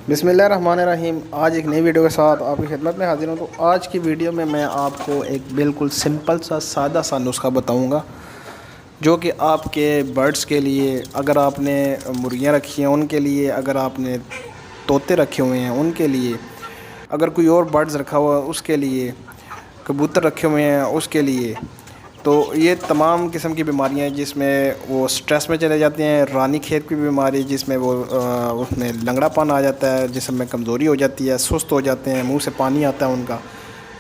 بسم اللہ الرحمن الرحیم۔ آج ایک نئی ویڈیو کے ساتھ آپ کی خدمت میں حاضر ہوں۔ تو آج کی ویڈیو میں میں آپ کو ایک بالکل سمپل سا سادہ سا نسخہ بتاؤں گا جو کہ آپ کے برڈز کے لیے، اگر آپ نے مرغیاں رکھی ہیں ان کے لیے، اگر آپ نے طوطے رکھے ہوئے ہیں ان کے لیے، اگر کوئی اور برڈز رکھا ہوا ہے اس کے لیے، کبوتر رکھے ہوئے ہیں اس کے لیے، تو یہ تمام قسم کی بیماریاں ہیں جس میں وہ سٹریس میں چلے جاتے ہیں۔ رانی کھیت کی بیماری جس میں وہ اس میں لنگڑا پن آ جاتا ہے، جسم میں کمزوری ہو جاتی ہے، سست ہو جاتے ہیں، منہ سے پانی آتا ہے، ان کا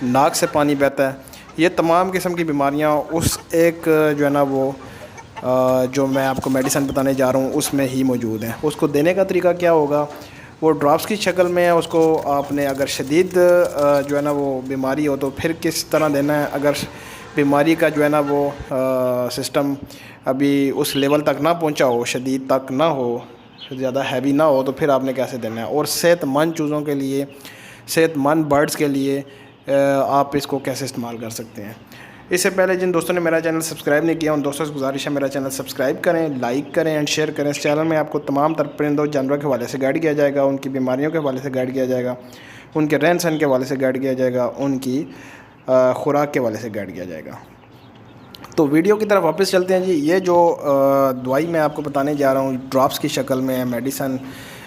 ناک سے پانی بہتا ہے۔ یہ تمام قسم کی بیماریاں اس ایک جو ہے نا وہ جو میں آپ کو میڈیسن بتانے جا رہا ہوں اس میں ہی موجود ہیں۔ اس کو دینے کا طریقہ کیا ہوگا؟ وہ ڈراپس کی شکل میں ہے۔ اس کو آپ نے اگر شدید جو ہے نا وہ بیماری ہو تو پھر کس طرح دینا ہے؟ اگر بیماری کا جو ہے نا وہ سسٹم ابھی اس لیول تک نہ پہنچا ہو، شدید تک نہ ہو، زیادہ ہیوی نہ ہو، تو پھر آپ نے کیسے دینا ہے؟ اور صحت مند چیزوں کے لیے، صحت مند برڈز کے لیے آپ اس کو کیسے استعمال کر سکتے ہیں؟ اس سے پہلے جن دوستوں نے میرا چینل سبسکرائب نہیں کیا ان دوستوں سے گزارش ہے میرا چینل سبسکرائب کریں، لائک کریں اینڈ شیئر کریں۔ اس چینل میں آپ کو تمام تر پرندوں جانوروں کے حوالے سے گائیڈ کیا جائے گا، ان کی بیماریوں کے حوالے سے گائیڈ کیا جائے گا، ان کے رہن سہن کے حوالے سے گائیڈ کیا جائے گا، ان کی خوراک کے حوالے سے گائیڈ کیا جائے گا۔ تو ویڈیو کی طرف واپس چلتے ہیں جی۔ یہ جو دوائی میں آپ کو بتانے جا رہا ہوں ڈراپس کی شکل میں ہے، میڈیسن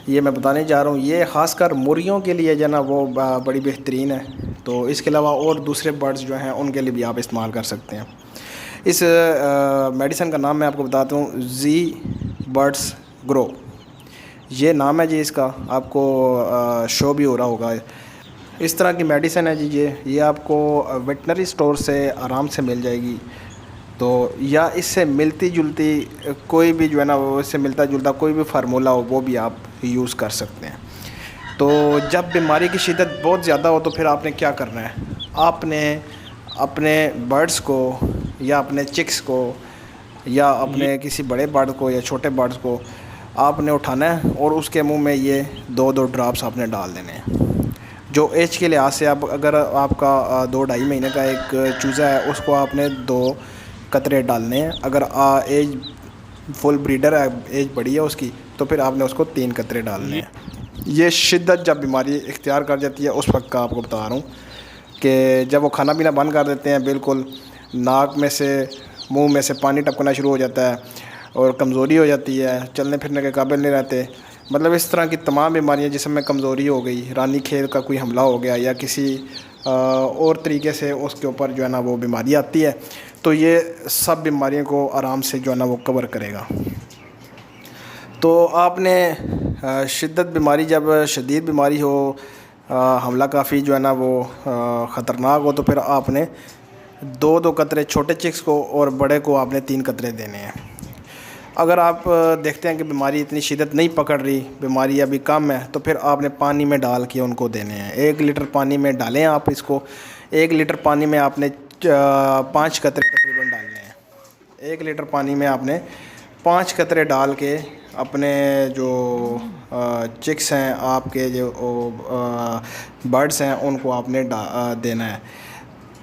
یہ میں بتانے جا رہا ہوں، یہ خاص کر مرغیوں کے لیے جو ہے نا وہ بڑی بہترین ہے۔ تو اس کے علاوہ اور دوسرے برڈز جو ہیں ان کے لیے بھی آپ استعمال کر سکتے ہیں۔ اس میڈیسن کا نام میں آپ کو بتاتا ہوں، زی برڈز گرو، یہ نام ہے جی اس کا، آپ کو شو بھی ہو رہا ہوگا۔ اس طرح کی میڈیسن ہے جی، یہ آپ کو ویٹنری سٹور سے آرام سے مل جائے گی۔ تو یا اس سے ملتی جلتی کوئی بھی جو ہے نا وہ اس سے ملتا جلتا کوئی بھی فارمولہ ہو وہ بھی آپ یوز کر سکتے ہیں۔ تو جب بیماری کی شدت بہت زیادہ ہو تو پھر آپ نے کیا کرنا ہے؟ آپ نے اپنے برڈز کو یا اپنے چکس کو یا اپنے کسی بڑے برڈ کو یا چھوٹے برڈز کو آپ نے اٹھانا ہے اور اس کے منہ میں یہ دو ڈراپس آپ نے ڈال دینے ہیں۔ جو ایج کے لحاظ سے اگر آپ کا 2-2.5 مہینے کا ایک چوزہ ہے اس کو آپ نے 2 قطرے ڈالنے ہیں۔ اگر ایج فل بریڈر ہے، ایج بڑی ہے اس کی، تو پھر آپ نے اس کو 3 قطرے ڈالنے ہیں۔ یہ شدت جب بیماری اختیار کر جاتی ہے اس وقت کا آپ کو بتا رہا ہوں کہ جب وہ کھانا پینا بند کر دیتے ہیں، بالکل ناک میں سے منہ میں سے پانی ٹپکنا شروع ہو جاتا ہے اور کمزوری ہو جاتی ہے، چلنے پھرنے کے قابل نہیں رہتے، مطلب اس طرح کی تمام بیماریاں جسم میں کمزوری ہو گئی، رانی کھیت کا کوئی حملہ ہو گیا یا کسی اور طریقے سے اس کے اوپر جو ہے نا وہ بیماری آتی ہے، تو یہ سب بیماریوں کو آرام سے جو ہے نا وہ کور کرے گا۔ تو آپ نے شدت بیماری، جب شدید بیماری ہو، حملہ کافی جو ہے نا وہ خطرناک ہو، تو پھر آپ نے 2 قطرے چھوٹے چکس کو اور بڑے کو آپ نے 3 قطرے دینے ہیں۔ اگر آپ دیکھتے ہیں کہ بیماری اتنی شدت نہیں پکڑ رہی، بیماری ابھی کم ہے، تو پھر آپ نے پانی میں ڈال کے ان کو دینے ہیں۔ 1 لیٹر پانی میں ڈالیں آپ اس کو، 1 لیٹر پانی میں آپ نے 5 قطرے تقریباً ڈالنے ہیں۔ 1 لیٹر پانی میں آپ نے 5 قطرے ڈال کے اپنے جو چکس ہیں، آپ کے جو برڈز ہیں، ان کو آپ نے دینا ہے۔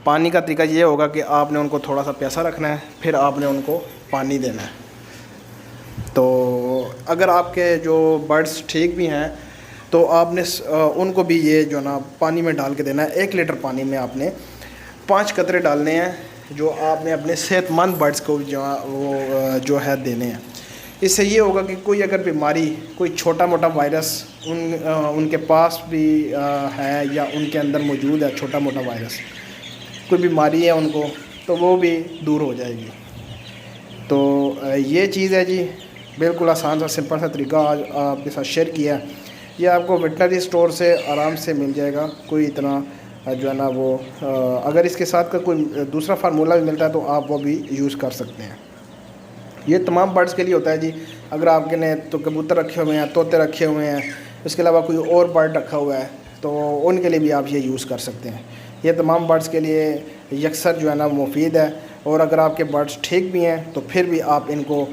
پانی کا طریقہ یہ ہوگا کہ آپ نے ان کو تھوڑا سا پیاسا رکھنا ہے، پھر آپ نے ان کو پانی دینا ہے۔ تو اگر آپ کے جو برڈز ٹھیک بھی ہیں تو آپ نے ان کو بھی یہ جو نا پانی میں ڈال کے دینا ہے۔ 1 لیٹر پانی میں آپ نے 5 قطرے ڈالنے ہیں جو آپ نے اپنے صحت مند برڈز کو جو ہے دینے ہیں۔ اس سے یہ ہوگا کہ کوئی اگر بیماری، کوئی چھوٹا موٹا وائرس ان کے پاس بھی ہے یا ان کے اندر موجود ہے، چھوٹا موٹا وائرس، کوئی بیماری ہے ان کو، تو وہ بھی دور ہو جائے گی۔ تو یہ چیز ہے جی، بالکل آسان سا سمپل سا طریقہ آج آپ کے ساتھ شیئر کیا ہے۔ یہ آپ کو ویٹنری سٹور سے آرام سے مل جائے گا، کوئی اتنا جو ہے نا وہ اگر اس کے ساتھ کا کوئی دوسرا فارمولہ بھی ملتا ہے تو آپ وہ بھی یوز کر سکتے ہیں۔ یہ تمام برڈز کے لیے ہوتا ہے جی۔ اگر آپ کے نے تو کبوتر رکھے ہوئے ہیں، طوطے رکھے ہوئے ہیں، اس کے علاوہ کوئی اور برڈ رکھا ہوا ہے تو ان کے لیے بھی آپ یہ یوز کر سکتے ہیں۔ یہ تمام برڈز کے لیے یکسر جو ہے نا مفید ہے، اور اگر آپ کے برڈز ٹھیک بھی ہیں تو پھر بھی آپ ان کو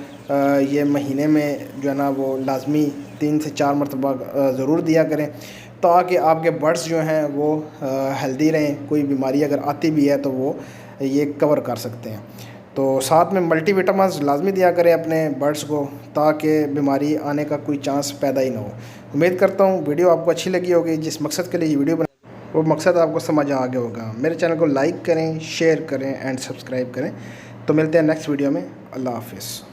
یہ مہینے میں جو ہے نا وہ لازمی 3 سے 4 مرتبہ ضرور دیا کریں، تاکہ آپ کے برڈز جو ہیں وہ ہیلدی رہیں، کوئی بیماری اگر آتی بھی ہے تو وہ یہ کور کر سکتے ہیں۔ تو ساتھ میں ملٹی وٹامنز لازمی دیا کریں اپنے برڈز کو، تاکہ بیماری آنے کا کوئی چانس پیدا ہی نہ ہو۔ امید کرتا ہوں ویڈیو آپ کو اچھی لگی ہوگی. جس مقصد کے لیے یہ ویڈیو بنا وہ مقصد آپ کو سمجھ آ گیا ہوگا. میرے چینل کو لائک کریں, شیئر کریں اینڈ سبسکرائب کریں. تو ملتے ہیں نیکسٹ ویڈیو میں. اللہ حافظ.